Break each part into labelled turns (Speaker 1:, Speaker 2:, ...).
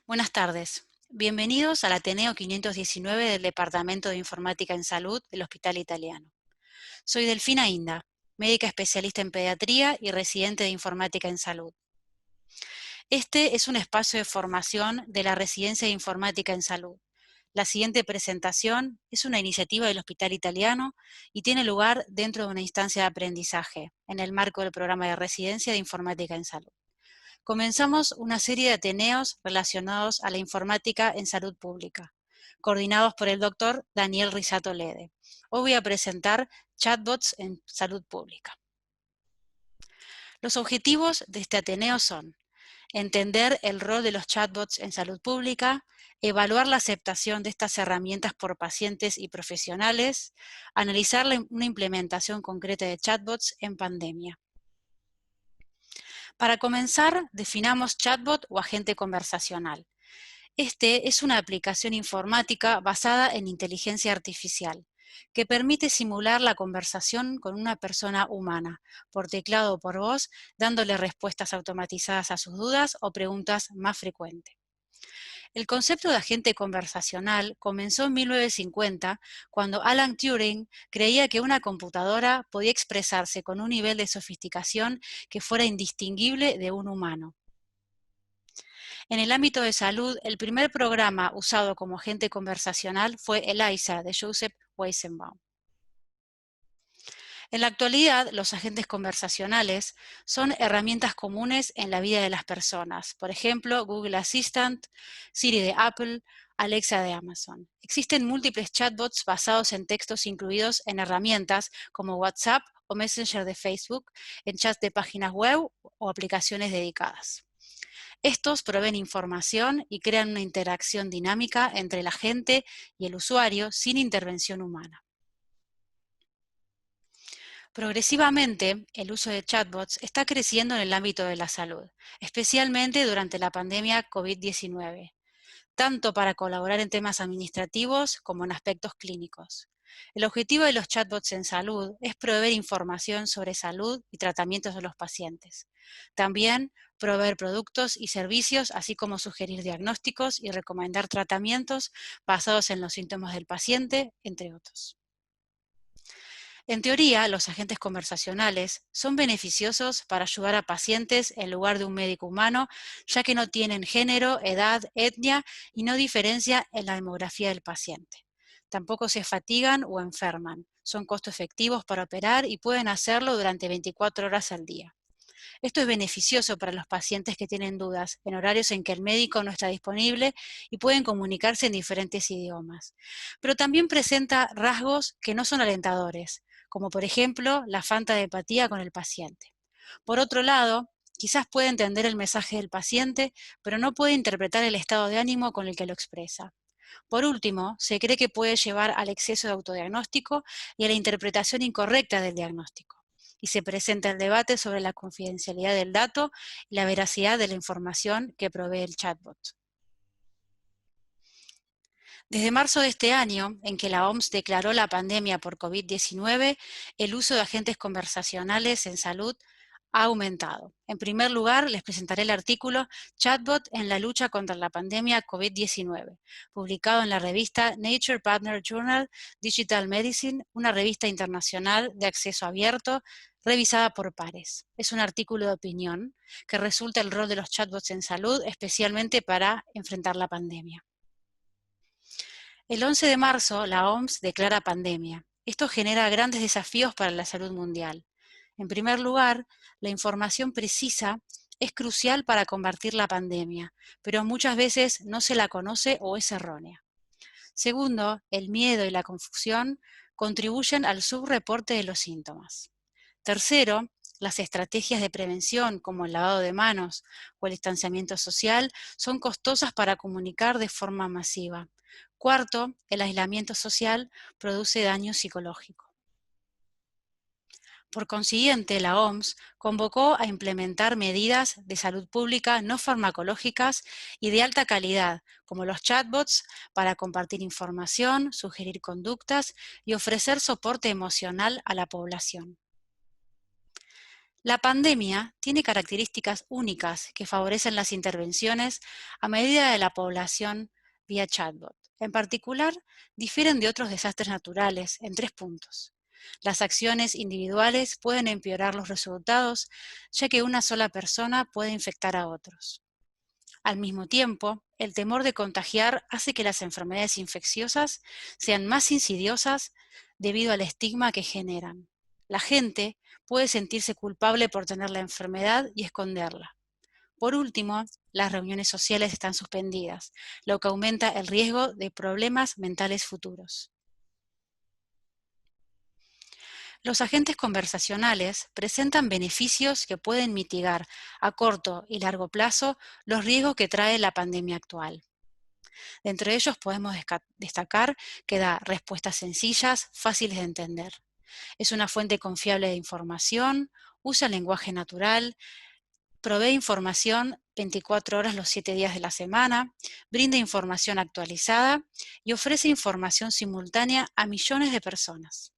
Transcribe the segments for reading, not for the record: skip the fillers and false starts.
Speaker 1: Buenas tardes. Bienvenidos al Ateneo 519 del Departamento de Informática en Salud del Hospital Italiano. Soy Delfina Inda, médica especialista en pediatría y residente de Informática en Salud. Este es un espacio de formación de la Residencia de Informática en Salud. La siguiente presentación es una iniciativa del Hospital Italiano y tiene lugar dentro de una instancia de aprendizaje, en el marco del programa de Residencia de Informática en Salud. Comenzamos una serie de ateneos relacionados a la informática en salud pública, coordinados por el doctor Daniel Risato Lede. Hoy voy a presentar chatbots en salud pública. Los objetivos de este ateneo son entender el rol de los chatbots en salud pública, evaluar la aceptación de estas herramientas por pacientes y profesionales, analizar una implementación concreta de chatbots en pandemia. Para comenzar, definamos chatbot o agente conversacional. Este es una aplicación informática basada en inteligencia artificial, que permite simular la conversación con una persona humana, por teclado o por voz, dándole respuestas automatizadas a sus dudas o preguntas más frecuentes. El concepto de agente conversacional comenzó en 1950, cuando Alan Turing creía que una computadora podía expresarse con un nivel de sofisticación que fuera indistinguible de un humano. En el ámbito de salud, el primer programa usado como agente conversacional fue ELIZA de Joseph Weizenbaum. En la actualidad, los agentes conversacionales son herramientas comunes en la vida de las personas. Por ejemplo, Google Assistant, Siri de Apple, Alexa de Amazon. Existen múltiples chatbots basados en textos incluidos en herramientas como WhatsApp o Messenger de Facebook, en chats de páginas web o aplicaciones dedicadas. Estos proveen información y crean una interacción dinámica entre el agente y el usuario sin intervención humana. Progresivamente, el uso de chatbots está creciendo en el ámbito de la salud, especialmente durante la pandemia COVID-19, tanto para colaborar en temas administrativos como en aspectos clínicos. El objetivo de los chatbots en salud es proveer información sobre salud y tratamientos de los pacientes. También proveer productos y servicios, así como sugerir diagnósticos y recomendar tratamientos basados en los síntomas del paciente, entre otros. En teoría, los agentes conversacionales son beneficiosos para ayudar a pacientes en lugar de un médico humano, ya que no tienen género, edad, etnia y no diferencia en la demografía del paciente. Tampoco se fatigan o enferman. Son costo efectivos para operar y pueden hacerlo durante 24 horas al día. Esto es beneficioso para los pacientes que tienen dudas en horarios en que el médico no está disponible y pueden comunicarse en diferentes idiomas. Pero también presenta rasgos que no son alentadores, como por ejemplo la falta de empatía con el paciente. Por otro lado, quizás puede entender el mensaje del paciente, pero no puede interpretar el estado de ánimo con el que lo expresa. Por último, se cree que puede llevar al exceso de autodiagnóstico y a la interpretación incorrecta del diagnóstico. Y se presenta el debate sobre la confidencialidad del dato y la veracidad de la información que provee el chatbot. Desde marzo de este año, en que la OMS declaró la pandemia por COVID-19, el uso de agentes conversacionales en salud ha aumentado. En primer lugar, les presentaré el artículo Chatbot en la lucha contra la pandemia COVID-19, publicado en la revista Nature Partner Journal Digital Medicine, una revista internacional de acceso abierto revisada por pares. Es un artículo de opinión que resulta el rol de los chatbots en salud, especialmente para enfrentar la pandemia. El 11 de marzo, la OMS declara pandemia. Esto genera grandes desafíos para la salud mundial. En primer lugar, la información precisa es crucial para combatir la pandemia, pero muchas veces no se la conoce o es errónea. Segundo, el miedo y la confusión contribuyen al subreporte de los síntomas. Tercero, las estrategias de prevención como el lavado de manos o el distanciamiento social son costosas para comunicar de forma masiva. Cuarto, el aislamiento social produce daño psicológico. Por consiguiente, la OMS convocó a implementar medidas de salud pública no farmacológicas y de alta calidad, como los chatbots, para compartir información, sugerir conductas y ofrecer soporte emocional a la población. La pandemia tiene características únicas que favorecen las intervenciones a medida de la población vía chatbot. En particular, difieren de otros desastres naturales en 3 puntos. Las acciones individuales pueden empeorar los resultados, ya que una sola persona puede infectar a otros. Al mismo tiempo, el temor de contagiar hace que las enfermedades infecciosas sean más insidiosas debido al estigma que generan. La gente puede sentirse culpable por tener la enfermedad y esconderla. Por último, las reuniones sociales están suspendidas, lo que aumenta el riesgo de problemas mentales futuros. Los agentes conversacionales presentan beneficios que pueden mitigar a corto y largo plazo los riesgos que trae la pandemia actual. De entre ellos podemos destacar que da respuestas sencillas, fáciles de entender. Es una fuente confiable de información, usa lenguaje natural, provee información 24 horas los 7 días de la semana, brinda información actualizada y ofrece información simultánea a millones de personas.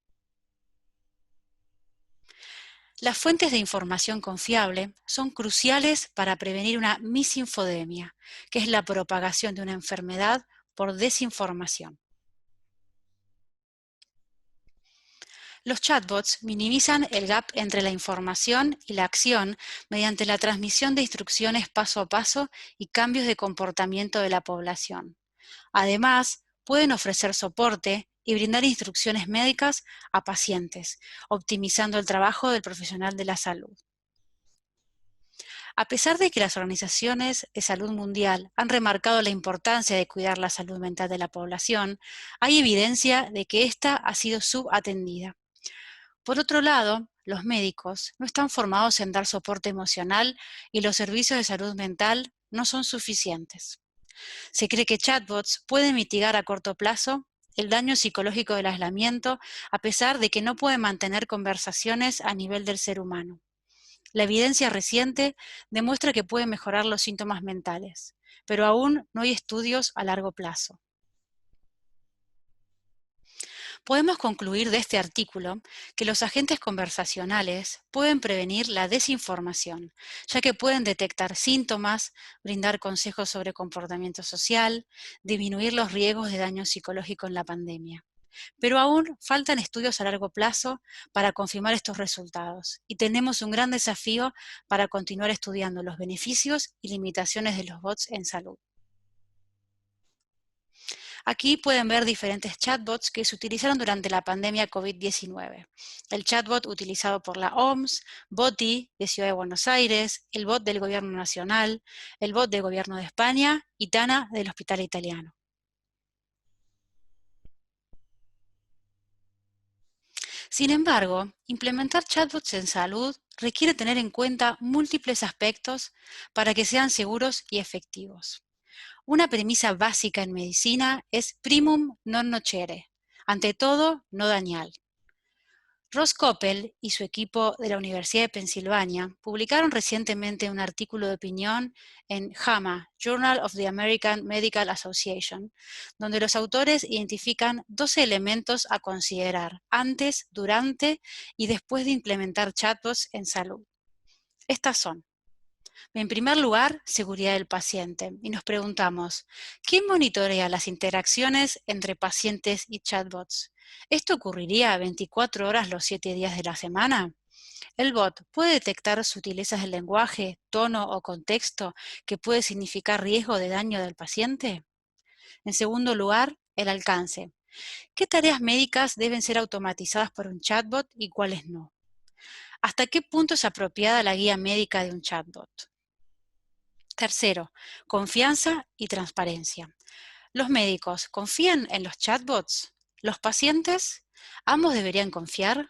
Speaker 1: Las fuentes de información confiable son cruciales para prevenir una misinfodemia, que es la propagación de una enfermedad por desinformación. Los chatbots minimizan el gap entre la información y la acción mediante la transmisión de instrucciones paso a paso y cambios de comportamiento de la población. Además, pueden ofrecer soporte y brindar instrucciones médicas a pacientes, optimizando el trabajo del profesional de la salud. A pesar de que las organizaciones de salud mundial han remarcado la importancia de cuidar la salud mental de la población, hay evidencia de que ésta ha sido subatendida. Por otro lado, los médicos no están formados en dar soporte emocional y los servicios de salud mental no son suficientes. Se cree que chatbots pueden mitigar a corto plazo el daño psicológico del aislamiento, a pesar de que no pueden mantener conversaciones a nivel del ser humano. La evidencia reciente demuestra que pueden mejorar los síntomas mentales, pero aún no hay estudios a largo plazo. Podemos concluir de este artículo que los agentes conversacionales pueden prevenir la desinformación, ya que pueden detectar síntomas, brindar consejos sobre comportamiento social, disminuir los riesgos de daño psicológico en la pandemia. Pero aún faltan estudios a largo plazo para confirmar estos resultados y tenemos un gran desafío para continuar estudiando los beneficios y limitaciones de los bots en salud. Aquí pueden ver diferentes chatbots que se utilizaron durante la pandemia COVID-19. El chatbot utilizado por la OMS, Boti de Ciudad de Buenos Aires, el bot del Gobierno Nacional, el bot del Gobierno de España y Tana del Hospital Italiano. Sin embargo, implementar chatbots en salud requiere tener en cuenta múltiples aspectos para que sean seguros y efectivos. Una premisa básica en medicina es primum non nocere, ante todo, no dañar. Ross Koppel y su equipo de la Universidad de Pensilvania publicaron recientemente un artículo de opinión en JAMA, Journal of the American Medical Association, donde los autores identifican 12 elementos a considerar antes, durante y después de implementar chatbots en salud. Estas son: en primer lugar, seguridad del paciente. Y nos preguntamos, ¿quién monitorea las interacciones entre pacientes y chatbots? ¿Esto ocurriría 24 horas los 7 días de la semana? ¿El bot puede detectar sutilezas del lenguaje, tono o contexto que puede significar riesgo de daño del paciente? En segundo lugar, el alcance. ¿Qué tareas médicas deben ser automatizadas por un chatbot y cuáles no? ¿Hasta qué punto es apropiada la guía médica de un chatbot? Tercero, confianza y transparencia. ¿Los médicos confían en los chatbots? ¿Los pacientes? ¿Ambos deberían confiar?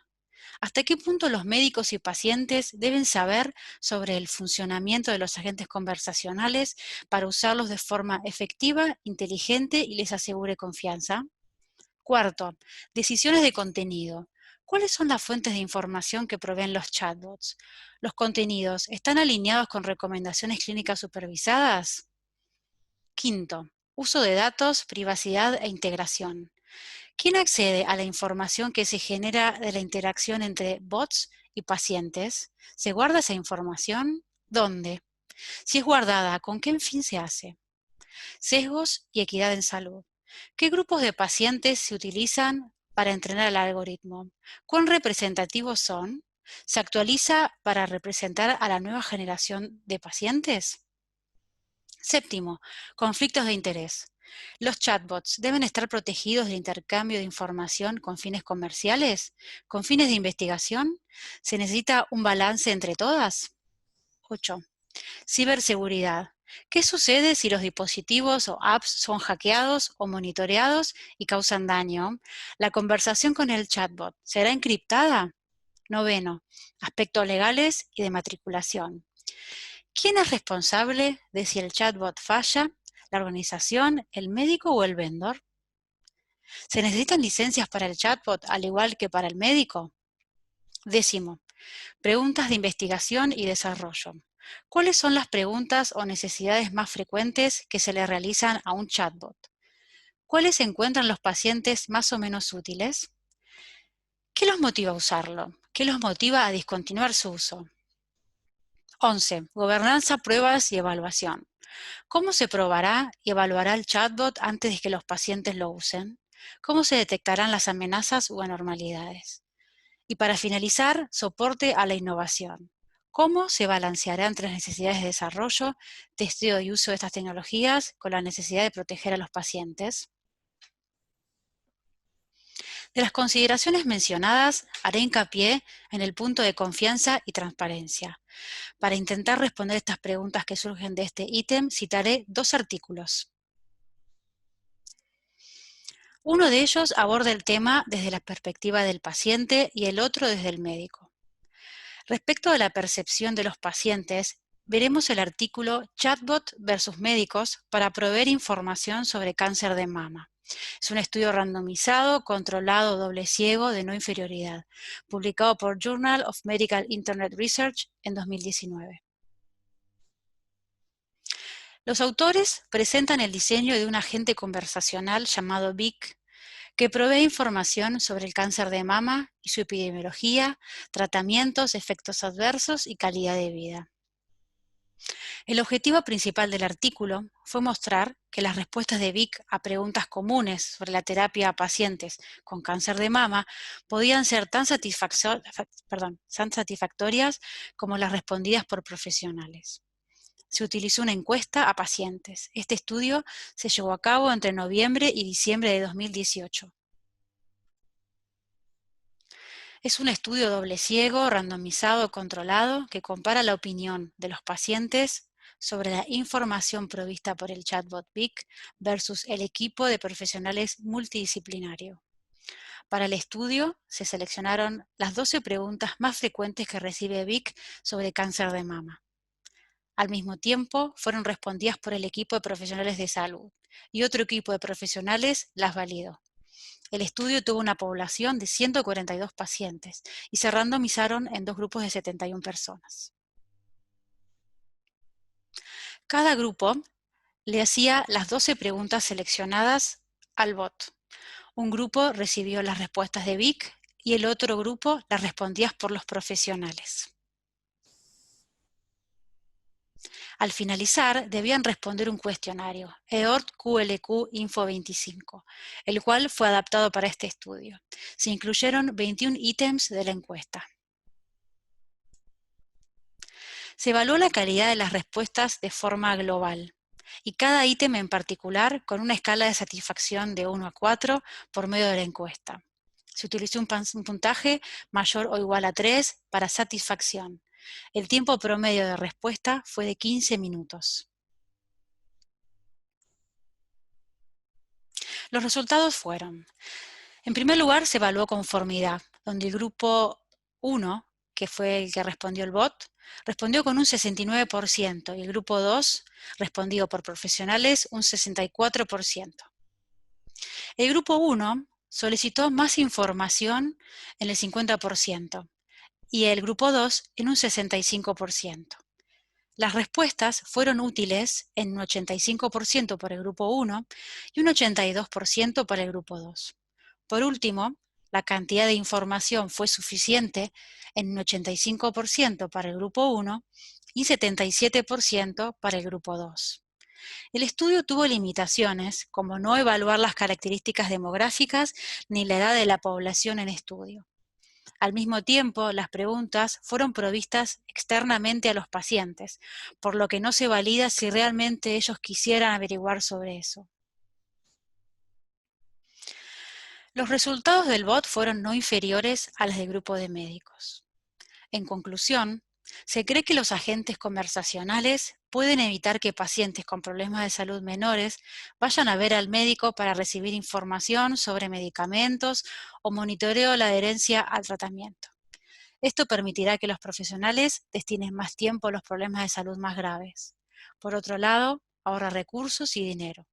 Speaker 1: ¿Hasta qué punto los médicos y pacientes deben saber sobre el funcionamiento de los agentes conversacionales para usarlos de forma efectiva, inteligente y les asegure confianza? Cuarto, decisiones de contenido. ¿Cuáles son las fuentes de información que proveen los chatbots? ¿Los contenidos están alineados con recomendaciones clínicas supervisadas? Quinto, uso de datos, privacidad e integración. ¿Quién accede a la información que se genera de la interacción entre bots y pacientes? ¿Se guarda esa información? ¿Dónde? Si es guardada, ¿con qué fin se hace? Sesgos y equidad en salud. ¿Qué grupos de pacientes se utilizan para entrenar el algoritmo? ¿Cuán representativos son? ¿Se actualiza para representar a la nueva generación de pacientes? Séptimo, conflictos de interés. ¿Los chatbots deben estar protegidos del intercambio de información con fines comerciales? ¿Con fines de investigación? ¿Se necesita un balance entre todas? 8. Ciberseguridad. ¿Qué sucede si los dispositivos o apps son hackeados o monitoreados y causan daño? ¿La conversación con el chatbot será encriptada? Noveno, aspectos legales y de matriculación. ¿Quién es responsable de si el chatbot falla? ¿La organización, el médico o el vendor? ¿Se necesitan licencias para el chatbot al igual que para el médico? Décimo, preguntas de investigación y desarrollo. ¿Cuáles son las preguntas o necesidades más frecuentes que se le realizan a un chatbot? ¿Cuáles se encuentran los pacientes más o menos útiles? ¿Qué los motiva a usarlo? ¿Qué los motiva a discontinuar su uso? 11. Gobernanza, pruebas y evaluación. ¿Cómo se probará y evaluará el chatbot antes de que los pacientes lo usen? ¿Cómo se detectarán las amenazas o anormalidades? Y para finalizar, soporte a la innovación. ¿Cómo se balanceará entre las necesidades de desarrollo, testeo y uso de estas tecnologías con la necesidad de proteger a los pacientes? De las consideraciones mencionadas, haré hincapié en el punto de confianza y transparencia. Para intentar responder estas preguntas que surgen de este ítem, citaré dos artículos. Uno de ellos aborda el tema desde la perspectiva del paciente y el otro desde el médico. Respecto a la percepción de los pacientes, veremos el artículo Chatbot versus médicos para proveer información sobre cáncer de mama. Es un estudio randomizado, controlado, doble ciego, de no inferioridad, publicado por Journal of Medical Internet Research en 2019. Los autores presentan el diseño de un agente conversacional llamado Vic, que provee información sobre el cáncer de mama y su epidemiología, tratamientos, efectos adversos y calidad de vida. El objetivo principal del artículo fue mostrar que las respuestas de Vic a preguntas comunes sobre la terapia a pacientes con cáncer de mama podían ser tan satisfactorias como las respondidas por profesionales. Se utilizó una encuesta a pacientes. Este estudio se llevó a cabo entre noviembre y diciembre de 2018. Es un estudio doble ciego, randomizado, controlado, que compara la opinión de los pacientes sobre la información provista por el chatbot Vic versus el equipo de profesionales multidisciplinario. Para el estudio se seleccionaron las 12 preguntas más frecuentes que recibe Vic sobre cáncer de mama. Al mismo tiempo, fueron respondidas por el equipo de profesionales de salud y otro equipo de profesionales las validó. El estudio tuvo una población de 142 pacientes y se randomizaron en dos grupos de 71 personas. Cada grupo le hacía las 12 preguntas seleccionadas al bot. Un grupo recibió las respuestas de Vic y el otro grupo las respondidas por los profesionales. Al finalizar, debían responder un cuestionario, EORT QLQ Info 25, el cual fue adaptado para este estudio. Se incluyeron 21 ítems de la encuesta. Se evaluó la calidad de las respuestas de forma global y cada ítem en particular con una escala de satisfacción de 1 a 4 por medio de la encuesta. Se utilizó un puntaje mayor o igual a 3 para satisfacción. El tiempo promedio de respuesta fue de 15 minutos. Los resultados fueron: en primer lugar, se evaluó conformidad, donde el grupo 1, que fue el que respondió el bot, respondió con un 69% y el grupo 2, respondido por profesionales, un 64%. El grupo 1 solicitó más información en el 50% y el grupo 2 en un 65%. Las respuestas fueron útiles en un 85% para el grupo 1 y un 82% para el grupo 2. Por último, la cantidad de información fue suficiente en un 85% para el grupo 1 y 77% para el grupo 2. El estudio tuvo limitaciones, como no evaluar las características demográficas ni la edad de la población en estudio. Al mismo tiempo, las preguntas fueron provistas externamente a los pacientes, por lo que no se valida si realmente ellos quisieran averiguar sobre eso. Los resultados del BOT fueron no inferiores a los del grupo de médicos. En conclusión, se cree que los agentes conversacionales pueden evitar que pacientes con problemas de salud menores vayan a ver al médico para recibir información sobre medicamentos o monitoreo de la adherencia al tratamiento. Esto permitirá que los profesionales destinen más tiempo a los problemas de salud más graves. Por otro lado, ahorra recursos y dinero.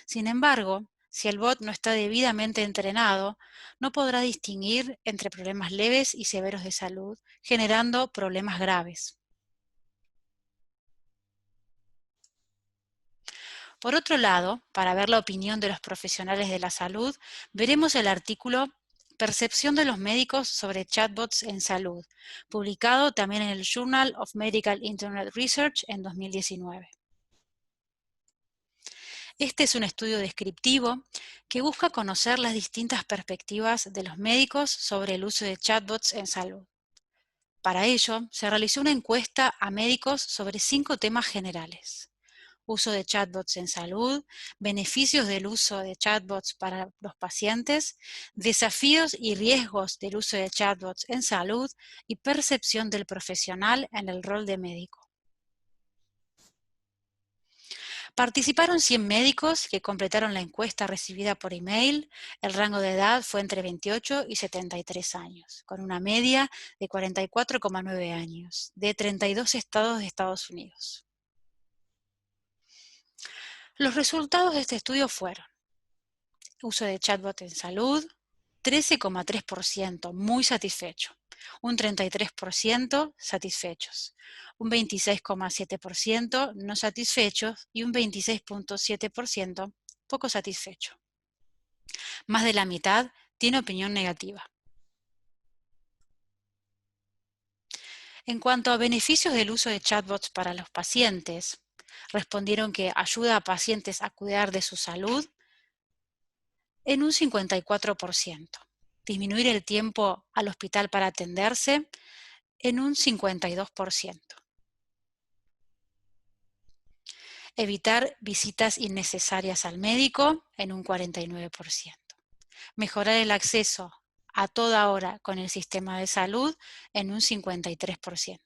Speaker 1: Sin embargo, si el bot no está debidamente entrenado, no podrá distinguir entre problemas leves y severos de salud, generando problemas graves. Por otro lado, para ver la opinión de los profesionales de la salud, veremos el artículo Percepción de los médicos sobre chatbots en salud, publicado también en el Journal of Medical Internet Research en 2019. Este es un estudio descriptivo que busca conocer las distintas perspectivas de los médicos sobre el uso de chatbots en salud. Para ello, se realizó una encuesta a médicos sobre 5 temas generales: uso de chatbots en salud, beneficios del uso de chatbots para los pacientes, desafíos y riesgos del uso de chatbots en salud y percepción del profesional en el rol de médico. Participaron 100 médicos que completaron la encuesta recibida por email. El rango de edad fue entre 28 y 73 años, con una media de 44,9 años, de 32 estados de Estados Unidos. Los resultados de este estudio fueron: uso de chatbot en salud, 13,3% muy satisfecho, un 33% satisfechos, un 26,7% no satisfechos y un 26,7% poco satisfecho. Más de la mitad tiene opinión negativa. En cuanto a beneficios del uso de chatbots para los pacientes, respondieron que ayuda a pacientes a cuidar de su salud en un 54%, disminuir el tiempo al hospital para atenderse en un 52%, evitar visitas innecesarias al médico en un 49%, mejorar el acceso a toda hora con el sistema de salud en un 53%.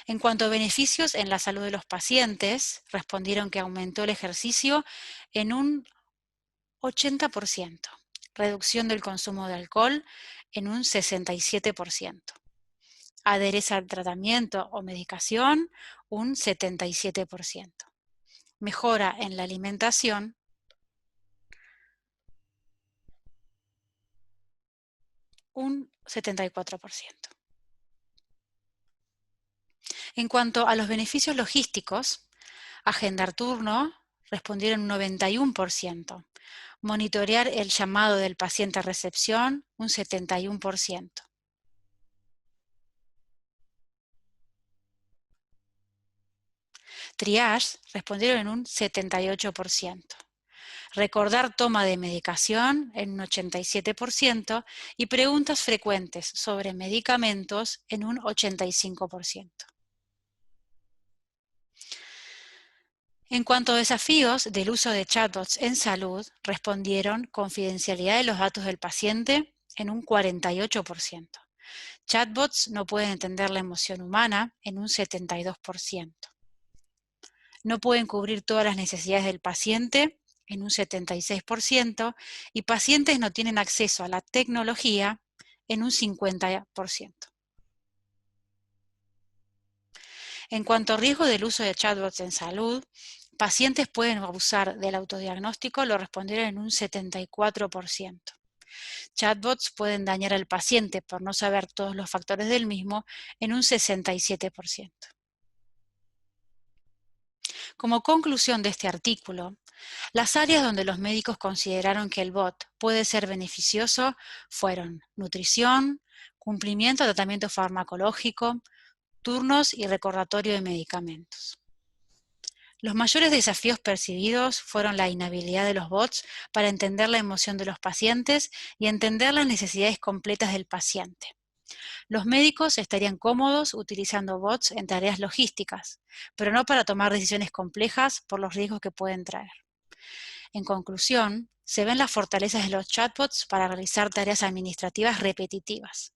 Speaker 1: En cuanto a beneficios en la salud de los pacientes, respondieron que aumentó el ejercicio en un 80%, reducción del consumo de alcohol en un 67%, adherencia al tratamiento o medicación un 77%, mejora en la alimentación un 74%. En cuanto a los beneficios logísticos, agendar turno respondieron un 91%, monitorear el llamado del paciente a recepción un 71%. Triage respondieron en un 78%. Recordar toma de medicación en un 87% y preguntas frecuentes sobre medicamentos en un 85%. En cuanto a desafíos del uso de chatbots en salud, respondieron confidencialidad de los datos del paciente en un 48%. Chatbots no pueden entender la emoción humana en un 72%. No pueden cubrir todas las necesidades del paciente en un 76% y pacientes no tienen acceso a la tecnología en un 50%. En cuanto a riesgo del uso de chatbots en salud, pacientes pueden abusar del autodiagnóstico, lo respondieron en un 74%. Chatbots pueden dañar al paciente por no saber todos los factores del mismo en un 67%. Como conclusión de este artículo, Las áreas donde los médicos consideraron que el bot puede ser beneficioso fueron nutrición, cumplimiento de tratamiento farmacológico, turnos y recordatorio de medicamentos. Los mayores desafíos percibidos fueron la inhabilidad de los bots para entender la emoción de los pacientes y entender las necesidades completas del paciente. Los médicos estarían cómodos utilizando bots en tareas logísticas, pero no para tomar decisiones complejas por los riesgos que pueden traer. En conclusión, se ven las fortalezas de los chatbots para realizar tareas administrativas repetitivas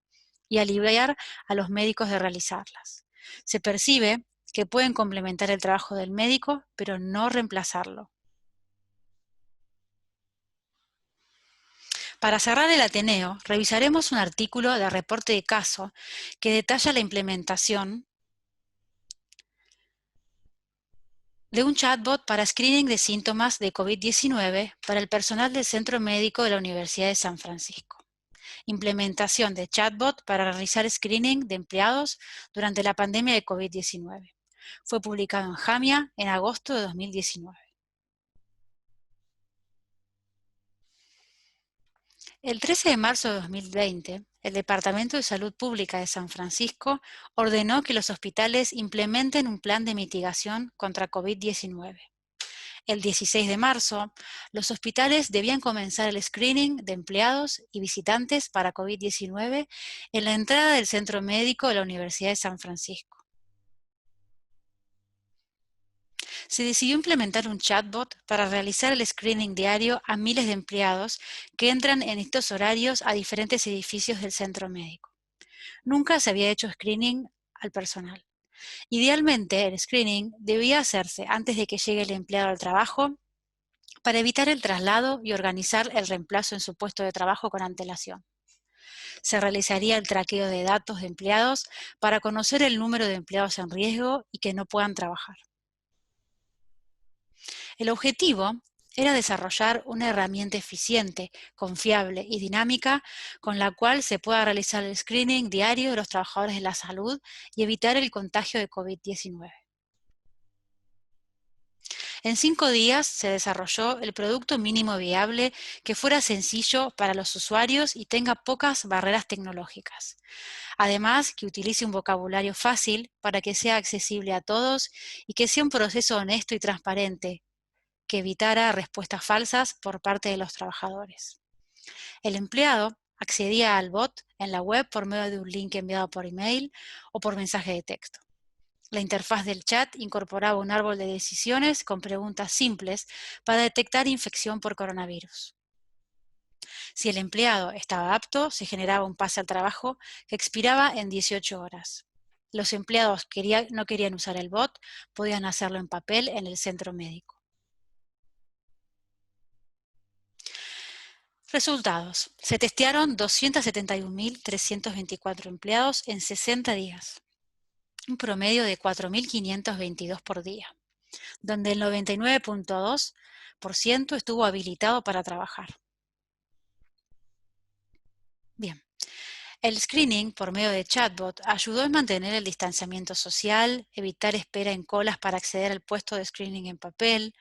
Speaker 1: y aliviar a los médicos de realizarlas. Se percibe que pueden complementar el trabajo del médico, pero no reemplazarlo. Para cerrar el Ateneo, revisaremos un artículo de reporte de caso que detalla la implementación de un chatbot para screening de síntomas de COVID-19 para el personal del Centro Médico de la Universidad de San Francisco. Implementación de chatbot para realizar screening de empleados durante la pandemia de COVID-19. Fue publicado en JAMIA en agosto de 2019. El 13 de marzo de 2020, el Departamento de Salud Pública de San Francisco ordenó que los hospitales implementen un plan de mitigación contra COVID-19. El 16 de marzo, los hospitales debían comenzar el screening de empleados y visitantes para COVID-19 en la entrada del Centro Médico de la Universidad de San Francisco. Se decidió implementar un chatbot para realizar el screening diario a miles de empleados que entran en estos horarios a diferentes edificios del centro médico. Nunca se había hecho screening al personal. Idealmente, el screening debía hacerse antes de que llegue el empleado al trabajo para evitar el traslado y organizar el reemplazo en su puesto de trabajo con antelación. Se realizaría el traqueo de datos de empleados para conocer el número de empleados en riesgo y que no puedan trabajar. El objetivo era desarrollar una herramienta eficiente, confiable y dinámica con la cual se pueda realizar el screening diario de los trabajadores de la salud y evitar el contagio de COVID-19. En 5 días se desarrolló el producto mínimo viable que fuera sencillo para los usuarios y tenga pocas barreras tecnológicas. Además, que utilice un vocabulario fácil para que sea accesible a todos y que sea un proceso honesto y transparente, que evitara respuestas falsas por parte de los trabajadores. El empleado accedía al bot en la web por medio de un link enviado por email o por mensaje de texto. La interfaz del chat incorporaba un árbol de decisiones con preguntas simples para detectar infección por coronavirus. Si el empleado estaba apto, se generaba un pase al trabajo que expiraba en 18 horas. Los empleados que no querían usar el bot podían hacerlo en papel en el centro médico. Resultados. Se testearon 271.324 empleados en 60 días, un promedio de 4.522 por día, donde el 99.2% estuvo habilitado para trabajar. Bien. El screening por medio de chatbot ayudó a mantener el distanciamiento social, evitar espera en colas para acceder al puesto de screening en papel,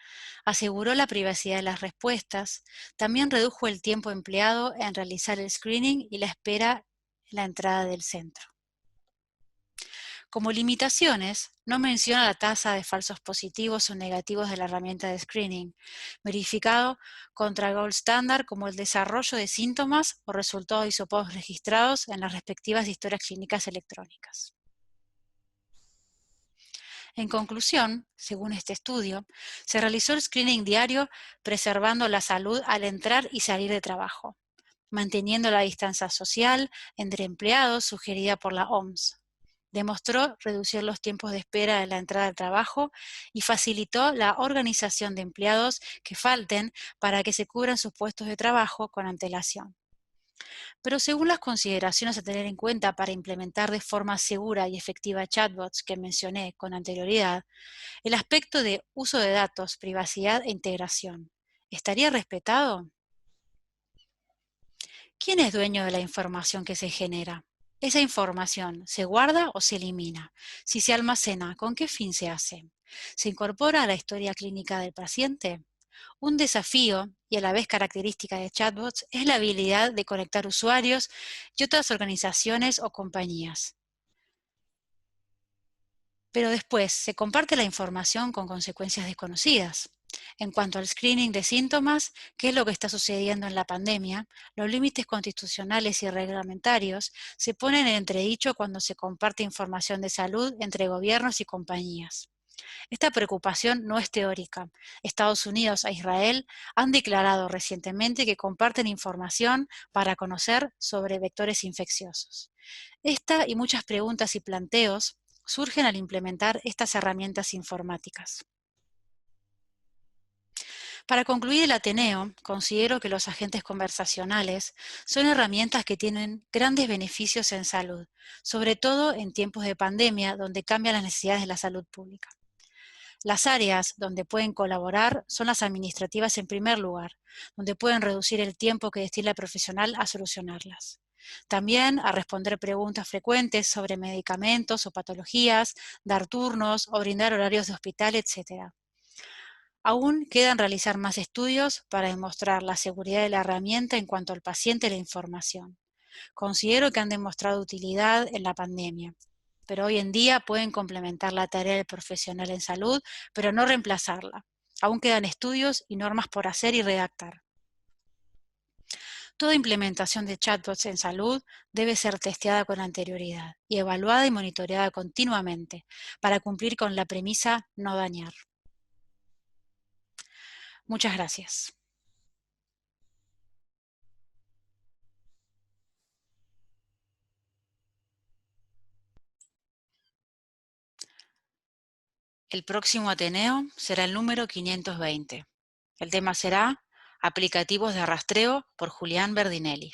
Speaker 1: aseguró la privacidad de las respuestas, también redujo el tiempo empleado en realizar el screening y la espera en la entrada del centro. Como limitaciones, no menciona la tasa de falsos positivos o negativos de la herramienta de screening, verificado contra gold standard como el desarrollo de síntomas o resultados de hisopados registrados en las respectivas historias clínicas electrónicas. En conclusión, según este estudio, se realizó el screening diario preservando la salud al entrar y salir de trabajo, manteniendo la distancia social entre empleados sugerida por la OMS. Demostró reducir los tiempos de espera de la entrada al trabajo y facilitó la organización de empleados que falten para que se cubran sus puestos de trabajo con antelación. Pero según las consideraciones a tener en cuenta para implementar de forma segura y efectiva chatbots que mencioné con anterioridad, el aspecto de uso de datos, privacidad e integración, ¿estaría respetado? ¿Quién es dueño de la información que se genera? ¿Esa información se guarda o se elimina? Si se almacena, ¿con qué fin se hace? ¿Se incorpora a la historia clínica del paciente? Un desafío y a la vez característica de chatbots es la habilidad de conectar usuarios y otras organizaciones o compañías. Pero después se comparte la información con consecuencias desconocidas. En cuanto al screening de síntomas, qué es lo que está sucediendo en la pandemia, los límites constitucionales y reglamentarios se ponen en entredicho cuando se comparte información de salud entre gobiernos y compañías. Esta preocupación no es teórica. Estados Unidos e Israel han declarado recientemente que comparten información para conocer sobre vectores infecciosos. Esta y muchas preguntas y planteos surgen al implementar estas herramientas informáticas. Para concluir el Ateneo, considero que los agentes conversacionales son herramientas que tienen grandes beneficios en salud, sobre todo en tiempos de pandemia donde cambian las necesidades de la salud pública. Las áreas donde pueden colaborar son las administrativas en primer lugar, donde pueden reducir el tiempo que destina el profesional a solucionarlas. También a responder preguntas frecuentes sobre medicamentos o patologías, dar turnos o brindar horarios de hospital, etc. Aún quedan realizar más estudios para demostrar la seguridad de la herramienta en cuanto al paciente y la información. Considero que han demostrado utilidad en la pandemia, pero hoy en día pueden complementar la tarea del profesional en salud, pero no reemplazarla. Aún quedan estudios y normas por hacer y redactar. Toda implementación de chatbots en salud debe ser testeada con anterioridad y evaluada y monitoreada continuamente para cumplir con la premisa no dañar. Muchas gracias. El próximo Ateneo será el número 520. El tema será Aplicativos de rastreo por Julián Berdinelli.